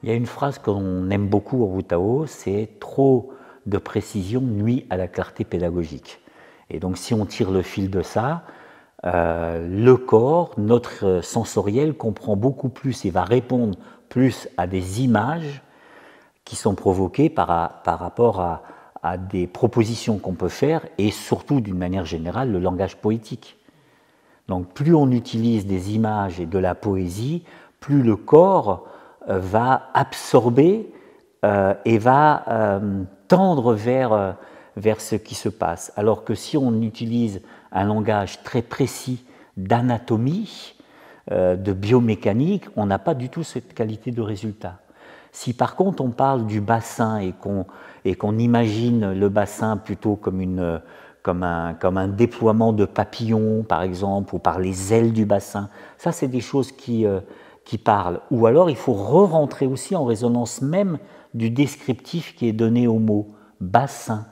Il y a une phrase qu'on aime beaucoup au Wu Tao, c'est « trop de précision nuit à la clarté pédagogique ». Et donc si on tire le fil de ça, le corps, notre sensoriel, comprend beaucoup plus et va répondre plus à des images qui sont provoquées par rapport à des propositions qu'on peut faire et surtout, d'une manière générale, le langage poétique. Donc plus on utilise des images et de la poésie, plus le corps va absorber et va tendre vers ce qui se passe. Alors que si on utilise un langage très précis d'anatomie, de biomécanique, on n'a pas du tout cette qualité de résultat. Si par contre on parle du bassin et qu'on imagine le bassin plutôt comme un déploiement de papillons, par exemple, ou par les ailes du bassin, ça c'est des choses qui parlent. Ou alors il faut re-rentrer aussi en résonance même du descriptif qui est donné au mot bassin.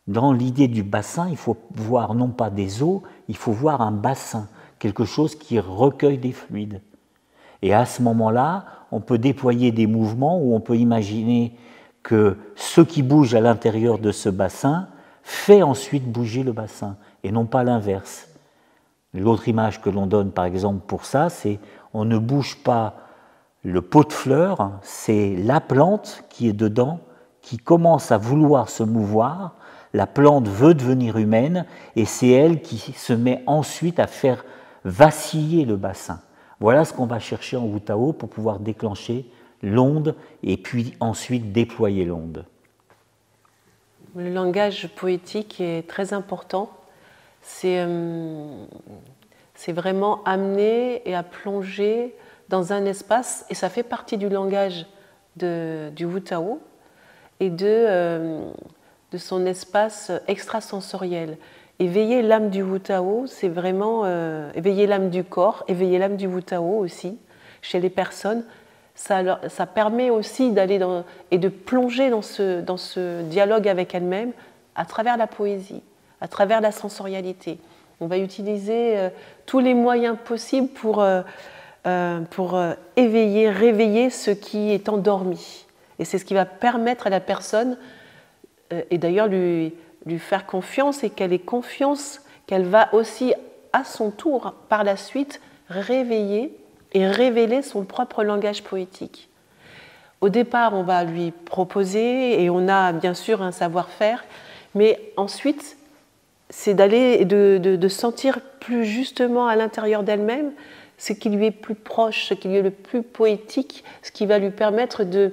Dans l'idée du bassin, il faut voir non pas des eaux, il faut voir un bassin, quelque chose qui recueille des fluides. Et à ce moment-là, on peut déployer des mouvements où on peut imaginer que ce qui bouge à l'intérieur de ce bassin fait ensuite bouger le bassin, et non pas l'inverse. L'autre image que l'on donne par exemple pour ça, c'est on ne bouge pas le pot de fleurs, c'est la plante qui est dedans, qui commence à vouloir se mouvoir, la plante veut devenir humaine, et c'est elle qui se met ensuite à faire vaciller le bassin. Voilà ce qu'on va chercher en Wu Tao pour pouvoir déclencher l'onde et puis ensuite déployer l'onde. Le langage poétique est très important. C'est vraiment amener et à plonger dans un espace, et ça fait partie du langage du Wu Tao et de son espace extrasensoriel. Éveiller l'âme du Wu Tao, c'est vraiment éveiller l'âme du corps, éveiller l'âme du Wu Tao aussi, chez les personnes. Ça permet aussi d'aller et de plonger dans ce dialogue avec elle-même à travers la poésie, à travers la sensorialité. On va utiliser tous les moyens possibles pour éveiller, réveiller ce qui est endormi. Et c'est ce qui va permettre à la personne, et d'ailleurs lui faire confiance, et qu'elle ait confiance qu'elle va aussi à son tour par la suite réveiller et révéler son propre langage poétique. Au départ, on va lui proposer, et on a bien sûr un savoir-faire, mais ensuite c'est d'aller de sentir plus justement à l'intérieur d'elle-même ce qui lui est plus proche, ce qui lui est le plus poétique, ce qui va lui permettre de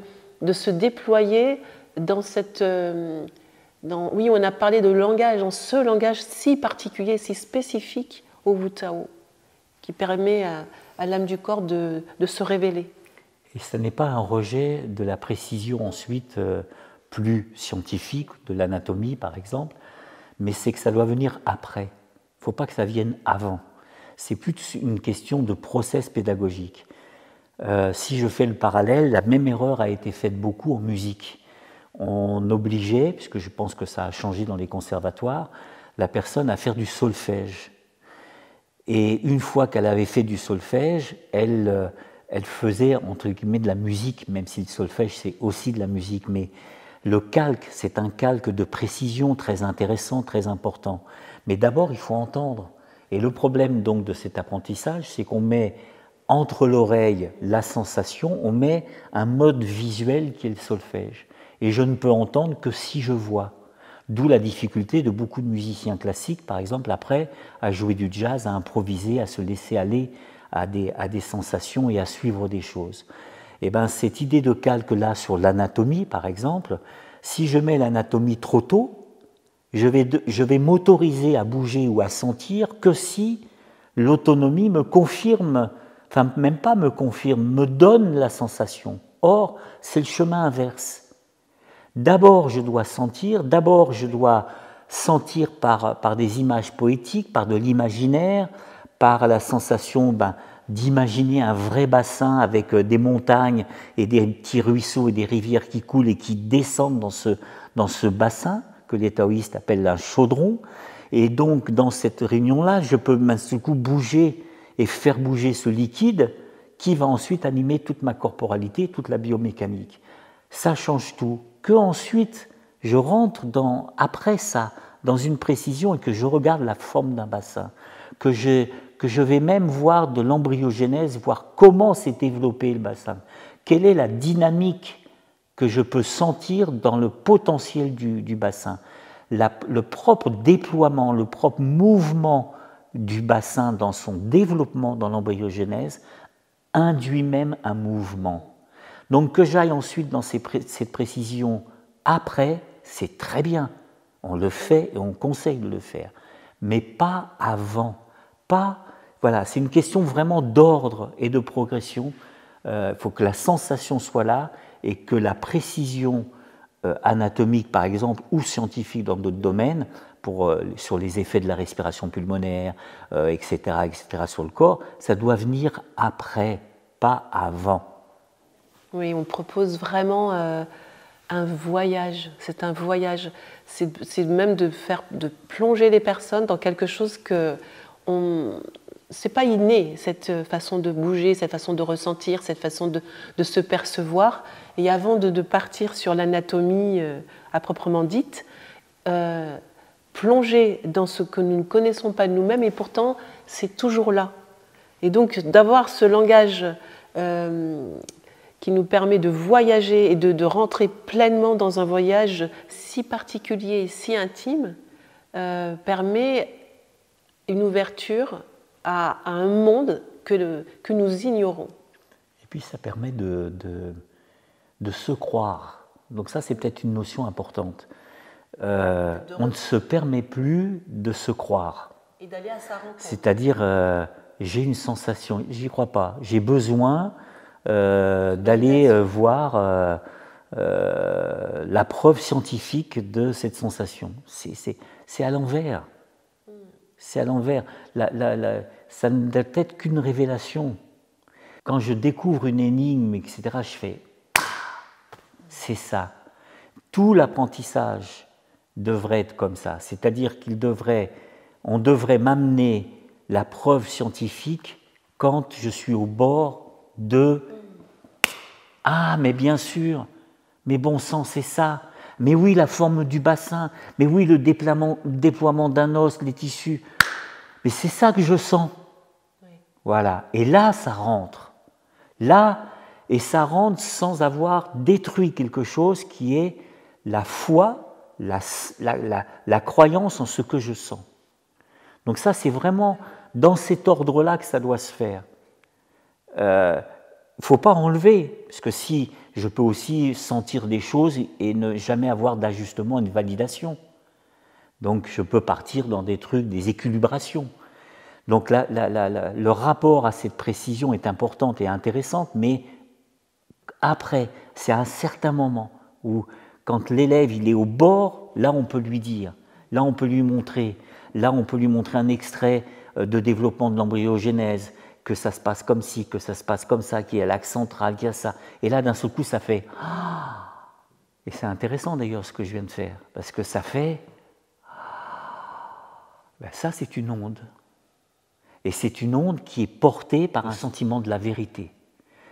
se déployer dans cette... oui, on a parlé de langage, dans ce langage si particulier, si spécifique au Wu Tao, qui permet à l'âme du corps de se révéler. Et ce n'est pas un rejet de la précision ensuite plus scientifique, de l'anatomie par exemple, mais c'est que ça doit venir après. Il ne faut pas que ça vienne avant. C'est plus une question de process pédagogique. Si je fais le parallèle, la même erreur a été faite beaucoup en musique. On obligeait, puisque je pense que ça a changé dans les conservatoires, la personne à faire du solfège. Et une fois qu'elle avait fait du solfège, elle faisait entre guillemets de la musique, même si le solfège c'est aussi de la musique. Mais le calque, c'est un calque de précision très intéressant, très important. Mais d'abord, il faut entendre. Et le problème donc de cet apprentissage, c'est qu'on met entre l'oreille la sensation, on met un mode visuel qui est le solfège. Et je ne peux entendre que si je vois. D'où la difficulté de beaucoup de musiciens classiques, par exemple, après, à jouer du jazz, à improviser, à se laisser aller à des sensations et à suivre des choses. Et bien, cette idée de calque-là sur l'anatomie, par exemple, si je mets l'anatomie trop tôt, je vais m'autoriser à bouger ou à sentir que si l'autonomie me confirme, enfin même pas me confirme, me donne la sensation. Or, c'est le chemin inverse. D'abord, je dois sentir par des images poétiques, par de l'imaginaire, par la sensation d'imaginer un vrai bassin avec des montagnes et des petits ruisseaux et des rivières qui coulent et qui descendent dans ce bassin que les taoïstes appellent un chaudron. Et donc, dans cette réunion-là, je peux d'un seul coup bouger et faire bouger ce liquide qui va ensuite animer toute ma corporalité, toute la biomécanique. Ça change tout. Que ensuite je rentre après ça, dans une précision et que je regarde la forme d'un bassin, que je vais même voir de l'embryogénèse, voir comment s'est développé le bassin, quelle est la dynamique que je peux sentir dans le potentiel du bassin, le propre déploiement, le propre mouvement du bassin dans son développement dans l'embryogénèse induit même un mouvement. Donc que j'aille ensuite dans cette précision après, c'est très bien. On le fait et on conseille de le faire, mais pas avant. Voilà, c'est une question vraiment d'ordre et de progression. Il faut que la sensation soit là et que la précision anatomique, par exemple, ou scientifique dans d'autres domaines, sur les effets de la respiration pulmonaire, etc., sur le corps, ça doit venir après, pas avant. Oui, on propose vraiment un voyage. C'est un voyage. C'est même de plonger les personnes dans quelque chose que c'est pas inné, cette façon de bouger, cette façon de ressentir, cette façon de se percevoir. Et avant de partir sur l'anatomie à proprement dite, plonger dans ce que nous ne connaissons pas de nous-mêmes, et pourtant c'est toujours là. Et donc d'avoir ce langage qui nous permet de voyager et de rentrer pleinement dans un voyage si particulier, si intime, permet une ouverture à un monde que nous ignorons. Et puis ça permet de se croire. Donc ça, c'est peut-être une notion importante. On ne se permet plus de se croire. Et d'aller à sa rencontre. C'est-à-dire, j'ai une sensation, j'y crois pas. J'ai besoin d'aller voir la preuve scientifique de cette sensation. C'est à l'envers. C'est à l'envers. Ça ne doit être qu'une révélation. Quand je découvre une énigme, etc., je fais « c'est ça ». Tout l'apprentissage devrait être comme ça. C'est-à-dire on devrait m'amener la preuve scientifique quand je suis au bord de « ah, mais bien sûr, mais bon sang, c'est ça ». Mais oui, la forme du bassin, mais oui, le déploiement d'un os, les tissus. Mais c'est ça que je sens. Oui. Voilà. Et là, ça rentre. Là, et ça rentre sans avoir détruit quelque chose qui est la foi, la croyance en ce que je sens. Donc ça, c'est vraiment dans cet ordre-là que ça doit se faire. Il ne faut pas enlever, parce que si je peux aussi sentir des choses et ne jamais avoir d'ajustement et de validation. Donc je peux partir dans des trucs, des équilibrations. Donc le rapport à cette précision est importante et intéressante, mais après, c'est à un certain moment où, quand l'élève il est au bord, là on peut lui dire, là on peut lui montrer, un extrait de développement de l'embryogénèse, que ça se passe comme ci, que ça se passe comme ça, qu'il y a l'axe central, qu'il y a ça. Et là, d'un seul coup, ça fait « ah ». Et c'est intéressant d'ailleurs ce que je viens de faire, parce que ça fait « ben ça c'est une onde ». Et c'est une onde qui est portée par un sentiment de la vérité.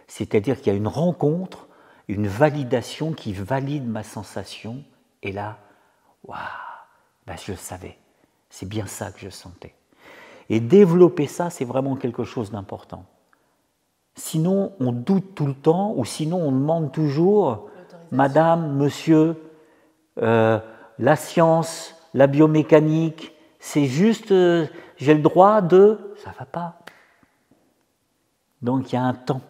C'est-à-dire qu'il y a une rencontre, une validation qui valide ma sensation. Et là, waouh, ben je le savais. C'est bien ça que je sentais. Et développer ça, c'est vraiment quelque chose d'important. Sinon, on doute tout le temps, ou sinon, on demande toujours « Madame, monsieur, la science, la biomécanique, c'est juste, j'ai le droit de… » Ça ne va pas. Donc, il y a un temps.